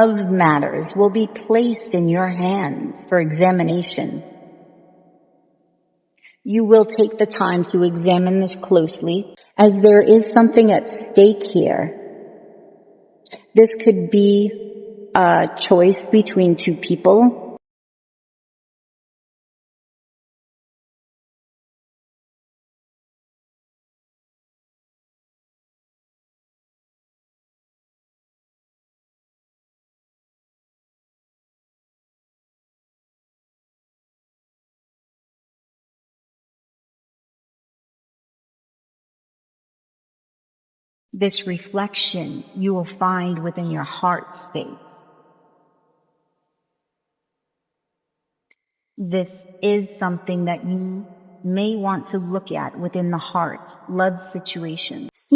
Love matters will be placed in your hands for examination. You will take the time to examine this closely, as there is something at stake here. This could be a choice between two people. This reflection you will find within your heart space. This is something that you may want to look at within the heart, love situation.